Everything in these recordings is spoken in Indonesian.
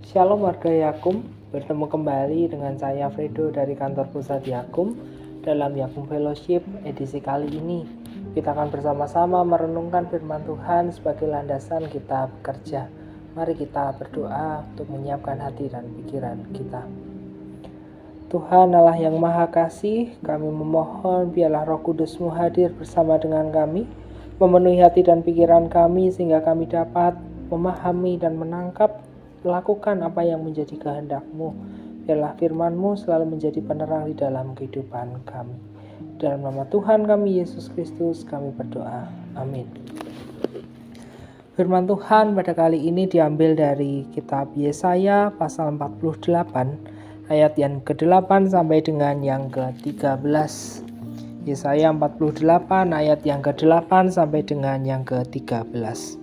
Shalom warga Yakum, bertemu kembali dengan saya Fredo dari kantor pusat Yakum dalam Yakum Fellowship edisi kali ini. Kita akan bersama-sama merenungkan firman Tuhan sebagai landasan kita bekerja. Mari kita berdoa untuk menyiapkan hati dan pikiran kita. Tuhan Allah yang Maha Kasih, kami memohon biarlah Roh Kudus-Mu hadir bersama dengan kami, memenuhi hati dan pikiran kami sehingga kami dapat memahami dan menangkap, lakukan apa yang menjadi kehendak-Mu. Biarlah firman-Mu selalu menjadi penerang di dalam kehidupan kami. Dalam nama Tuhan kami Yesus Kristus kami berdoa. Amin. Firman Tuhan pada kali ini diambil dari kitab Yesaya pasal 48 ayat yang ke-8 sampai dengan yang ke-13. Yesaya 48 ayat yang ke-8 sampai dengan yang ke-13.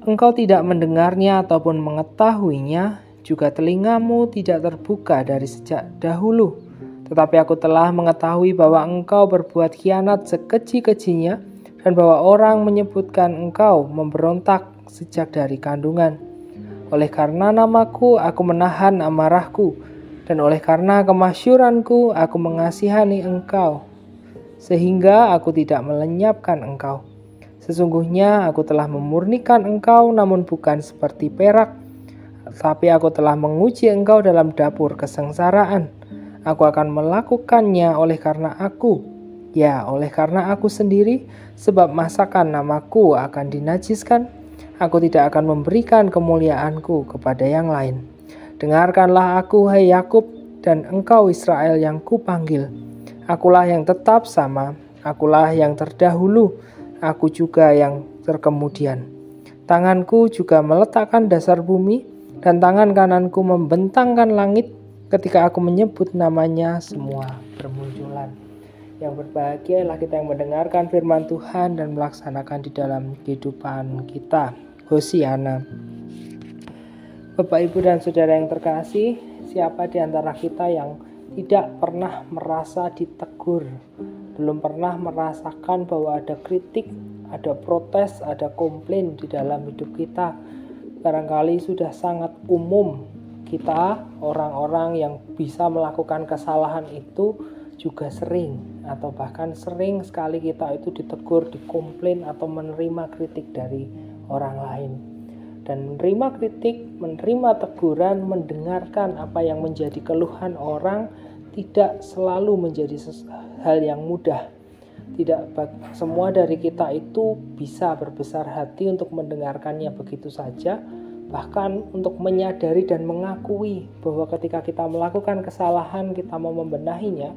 Engkau tidak mendengarnya ataupun mengetahuinya, juga telingamu tidak terbuka dari sejak dahulu. Tetapi aku telah mengetahui bahwa engkau berbuat khianat sekeji-kejinya, dan bahwa orang menyebutkan engkau memberontak sejak dari kandungan. Oleh karena namaku, aku menahan amarahku, dan oleh karena kemasyuranku, aku mengasihani engkau, sehingga aku tidak melenyapkan engkau. Sesungguhnya aku telah memurnikan engkau, namun bukan seperti perak, tapi aku telah menguji engkau dalam dapur kesengsaraan. Aku akan melakukannya oleh karena aku sendiri, sebab masakan namaku akan dinajiskan. Aku tidak akan memberikan kemuliaanku kepada yang lain. Dengarkanlah aku, hai Yakub, dan engkau Israel yang kupanggil. Akulah yang tetap sama, akulah yang terdahulu, aku juga yang terkemudian. Tanganku juga meletakkan dasar bumi, dan tangan kananku membentangkan langit ketika aku menyebut namanya semua bermunculan. Yang berbahagia ialah kita yang mendengarkan firman Tuhan dan melaksanakan di dalam kehidupan kita. Hosiana. Bapak, Ibu, dan Saudara yang terkasih, siapa di antara kita yang tidak pernah merasa ditegur, belum pernah merasakan bahwa ada kritik, ada protes, ada komplain di dalam hidup kita? Barangkali sudah sangat umum kita, orang-orang yang bisa melakukan kesalahan itu juga sering atau bahkan sering sekali kita itu ditegur, dikomplain atau menerima kritik dari orang lain. Dan menerima kritik, menerima teguran, mendengarkan apa yang menjadi keluhan orang tidak selalu menjadi hal yang mudah. Tidak semua dari kita itu bisa berbesar hati untuk mendengarkannya begitu saja, bahkan untuk menyadari dan mengakui bahwa ketika kita melakukan kesalahan, kita mau membenahinya,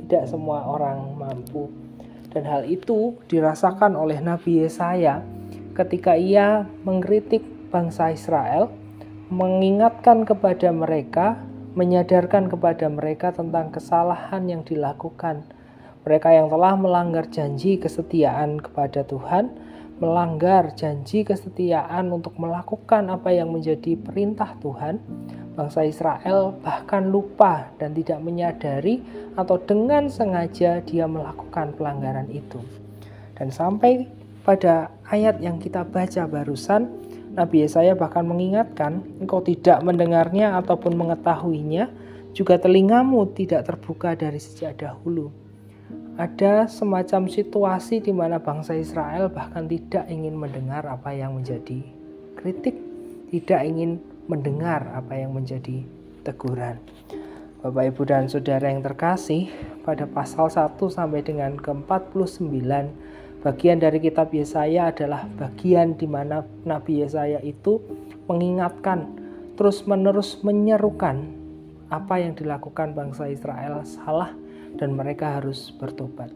tidak semua orang mampu. Dan hal itu dirasakan oleh Nabi Yesaya ketika ia mengkritik bangsa Israel, mengingatkan kepada mereka, menyadarkan kepada mereka tentang kesalahan yang dilakukan. Mereka yang telah melanggar janji kesetiaan kepada Tuhan, melanggar janji kesetiaan untuk melakukan apa yang menjadi perintah Tuhan. Bangsa Israel bahkan lupa dan tidak menyadari atau dengan sengaja dia melakukan pelanggaran itu. Dan sampai pada ayat yang kita baca barusan, Nabi Yesaya bahkan mengingatkan, engkau tidak mendengarnya ataupun mengetahuinya, juga telingamu tidak terbuka dari sejak dahulu. Ada semacam situasi di mana bangsa Israel bahkan tidak ingin mendengar apa yang menjadi kritik, tidak ingin mendengar apa yang menjadi teguran. Bapak, Ibu, dan Saudara yang terkasih, pada pasal 1 sampai dengan ke-49, bagian dari kitab Yesaya adalah bagian di mana Nabi Yesaya itu mengingatkan, terus-menerus menyerukan apa yang dilakukan bangsa Israel salah dan mereka harus bertobat.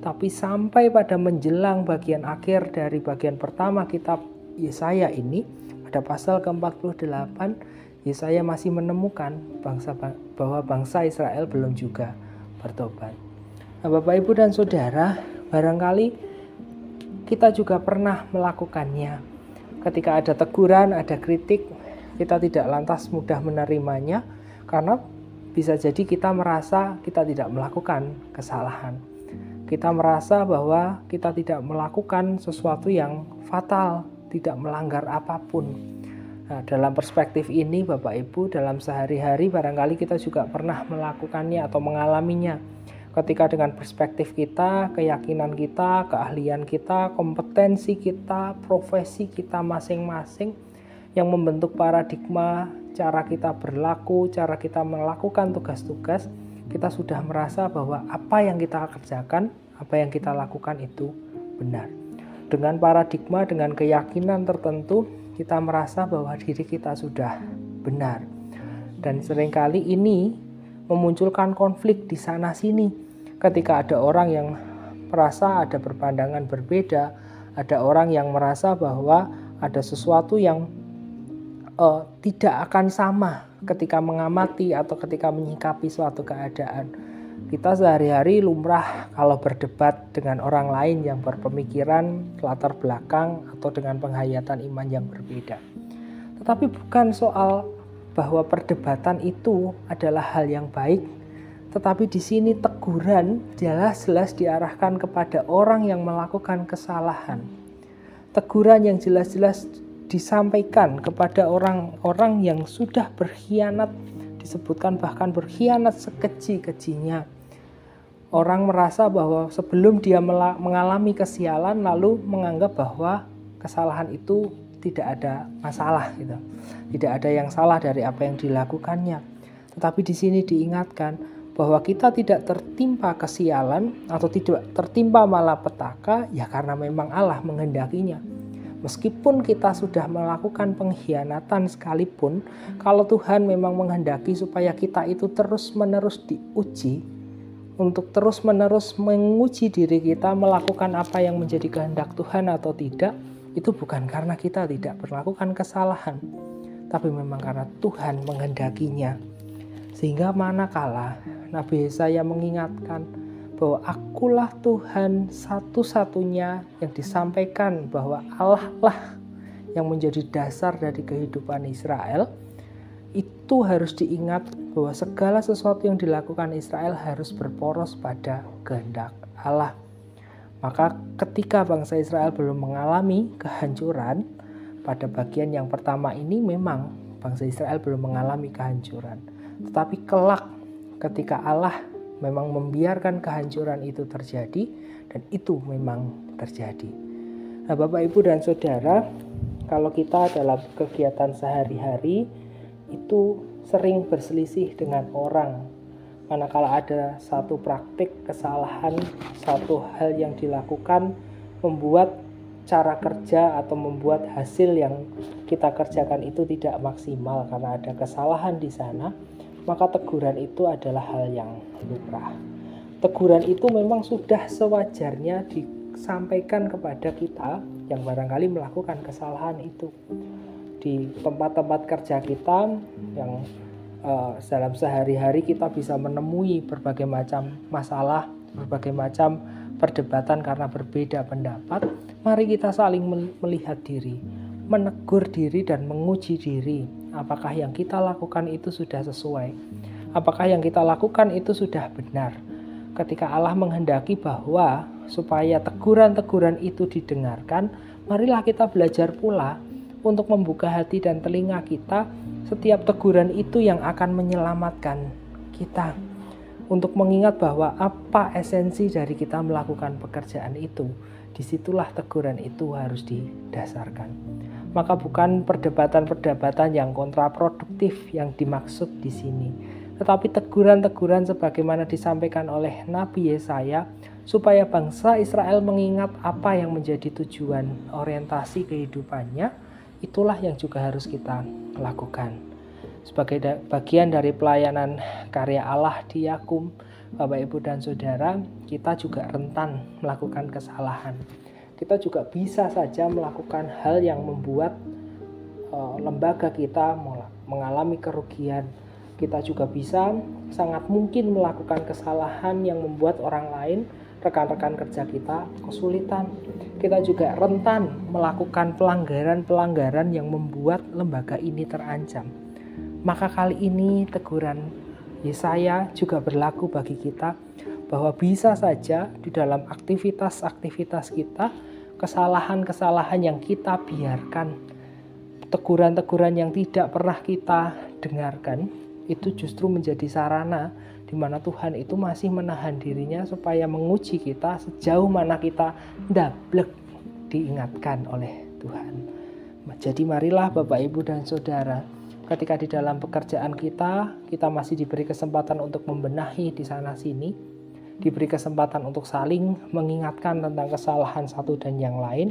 Tapi sampai pada menjelang bagian akhir dari bagian pertama kitab Yesaya ini, pada pasal ke-48, Yesaya masih menemukan bahwa bangsa Israel belum juga bertobat. Nah, Bapak, Ibu, dan Saudara, barangkali kita juga pernah melakukannya. Ketika ada teguran, ada kritik, kita tidak lantas mudah menerimanya karena bisa jadi kita merasa kita tidak melakukan kesalahan. Kita merasa bahwa kita tidak melakukan sesuatu yang fatal, tidak melanggar apapun. Nah, dalam perspektif ini Bapak Ibu, dalam sehari-hari barangkali kita juga pernah melakukannya atau mengalaminya. Ketika dengan perspektif kita, keyakinan kita, keahlian kita, kompetensi kita, profesi kita masing-masing yang membentuk paradigma cara kita berlaku, cara kita melakukan tugas-tugas, kita sudah merasa bahwa apa yang kita kerjakan, apa yang kita lakukan itu benar. Dengan paradigma, dengan keyakinan tertentu, kita merasa bahwa diri kita sudah benar. Dan seringkali ini memunculkan konflik di sana-sini. Ketika ada orang yang merasa ada berpandangan berbeda, ada orang yang merasa bahwa ada sesuatu yang tidak akan sama ketika mengamati atau ketika menyikapi suatu keadaan. Kita sehari-hari lumrah kalau berdebat dengan orang lain yang berpemikiran, latar belakang, atau dengan penghayatan iman yang berbeda. Tetapi bukan soal bahwa perdebatan itu adalah hal yang baik, tetapi di sini teguran jelas-jelas diarahkan kepada orang yang melakukan kesalahan. Teguran yang jelas-jelas disampaikan kepada orang-orang yang sudah berkhianat, disebutkan bahkan berkhianat sekeji-kejinya. Orang merasa bahwa sebelum dia mengalami kesialan lalu menganggap bahwa kesalahan itu tidak ada masalah gitu. Tidak ada yang salah dari apa yang dilakukannya. Tetapi di sini diingatkan bahwa kita tidak tertimpa kesialan atau tidak tertimpa malapetaka ya karena memang Allah menghendakinya. Meskipun kita sudah melakukan pengkhianatan sekalipun, kalau Tuhan memang menghendaki supaya kita itu terus-menerus diuji, untuk terus-menerus menguji diri kita melakukan apa yang menjadi kehendak Tuhan atau tidak, itu bukan karena kita tidak melakukan kesalahan, tapi memang karena Tuhan menghendakinya. Sehingga manakala Nabi Yesaya mengingatkan bahwa akulah Tuhan satu-satunya, yang disampaikan bahwa Allah lah yang menjadi dasar dari kehidupan Israel, itu harus diingat bahwa segala sesuatu yang dilakukan Israel harus berporos pada kehendak Allah. Maka ketika bangsa Israel belum mengalami kehancuran, pada bagian yang pertama ini memang bangsa Israel belum mengalami kehancuran. Tetapi kelak ketika Allah memang membiarkan kehancuran itu terjadi, dan itu memang terjadi. Nah, Bapak, Ibu, dan Saudara, kalau kita dalam kegiatan sehari-hari itu sering berselisih dengan orang, manakala ada satu praktik kesalahan, satu hal yang dilakukan membuat cara kerja atau membuat hasil yang kita kerjakan itu tidak maksimal karena ada kesalahan di sana, maka teguran itu adalah hal yang lumrah. Teguran itu memang sudah sewajarnya disampaikan kepada kita yang barangkali melakukan kesalahan itu. Di tempat-tempat kerja kita yang dalam sehari-hari kita bisa menemui berbagai macam masalah, berbagai macam perdebatan karena berbeda pendapat. Mari kita saling melihat diri, menegur diri dan menguji diri. Apakah yang kita lakukan itu sudah sesuai? Apakah yang kita lakukan itu sudah benar? Ketika Allah menghendaki bahwa supaya teguran-teguran itu didengarkan, marilah kita belajar pula untuk membuka hati dan telinga kita setiap teguran itu yang akan menyelamatkan kita. Untuk mengingat bahwa apa esensi dari kita melakukan pekerjaan itu, disitulah teguran itu harus didasarkan. Maka bukan perdebatan-perdebatan yang kontraproduktif yang dimaksud di sini, tetapi teguran-teguran sebagaimana disampaikan oleh Nabi Yesaya supaya bangsa Israel mengingat apa yang menjadi tujuan orientasi kehidupannya, itulah yang juga harus kita lakukan. Sebagai bagian dari pelayanan karya Allah di Yakum, Bapak, Ibu, dan Saudara, kita juga rentan melakukan kesalahan. Kita juga bisa saja melakukan hal yang membuat lembaga kita mengalami kerugian. Kita juga bisa sangat mungkin melakukan kesalahan yang membuat orang lain, rekan-rekan kerja kita, kesulitan. Kita juga rentan melakukan pelanggaran-pelanggaran yang membuat lembaga ini terancam. Maka kali ini teguran Yesaya juga berlaku bagi kita, bahwa bisa saja di dalam aktivitas-aktivitas kita, kesalahan-kesalahan yang kita biarkan teguran-teguran yang tidak pernah kita dengarkan itu justru menjadi sarana di mana Tuhan itu masih menahan dirinya supaya menguji kita sejauh mana kita ndablek diingatkan oleh Tuhan. Jadi marilah Bapak, Ibu, dan Saudara, ketika di dalam pekerjaan kita masih diberi kesempatan untuk membenahi di sana sini, diberi kesempatan untuk saling mengingatkan tentang kesalahan satu dan yang lain,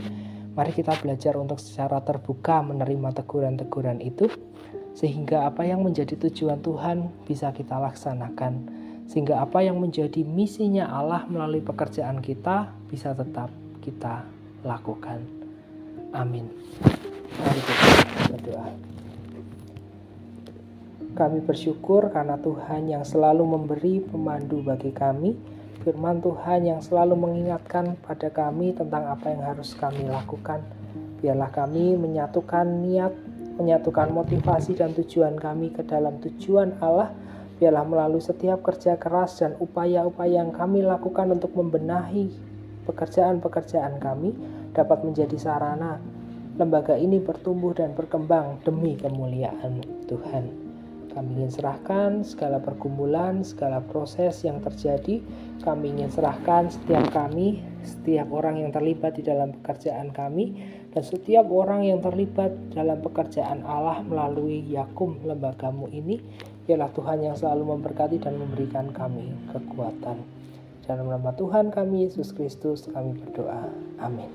mari kita belajar untuk secara terbuka menerima teguran-teguran itu, sehingga apa yang menjadi tujuan Tuhan bisa kita laksanakan, sehingga apa yang menjadi misinya Allah melalui pekerjaan kita bisa tetap kita lakukan. Amin. Mari kita berdoa. Kami bersyukur karena Tuhan yang selalu memberi pemandu bagi kami, firman Tuhan yang selalu mengingatkan pada kami tentang apa yang harus kami lakukan. Biarlah kami menyatukan niat, menyatukan motivasi dan tujuan kami ke dalam tujuan Allah. Biarlah melalui setiap kerja keras dan upaya-upaya yang kami lakukan untuk membenahi pekerjaan-pekerjaan kami dapat menjadi sarana lembaga ini bertumbuh dan berkembang demi kemuliaan Tuhan. Kami ingin serahkan segala pergumulan, segala proses yang terjadi. Kami ingin serahkan setiap orang yang terlibat di dalam pekerjaan kami, dan setiap orang yang terlibat dalam pekerjaan Allah melalui Yakum, lembagamu ini. Biarlah Tuhan yang selalu memberkati dan memberikan kami kekuatan. Dalam nama Tuhan kami, Yesus Kristus, kami berdoa. Amin.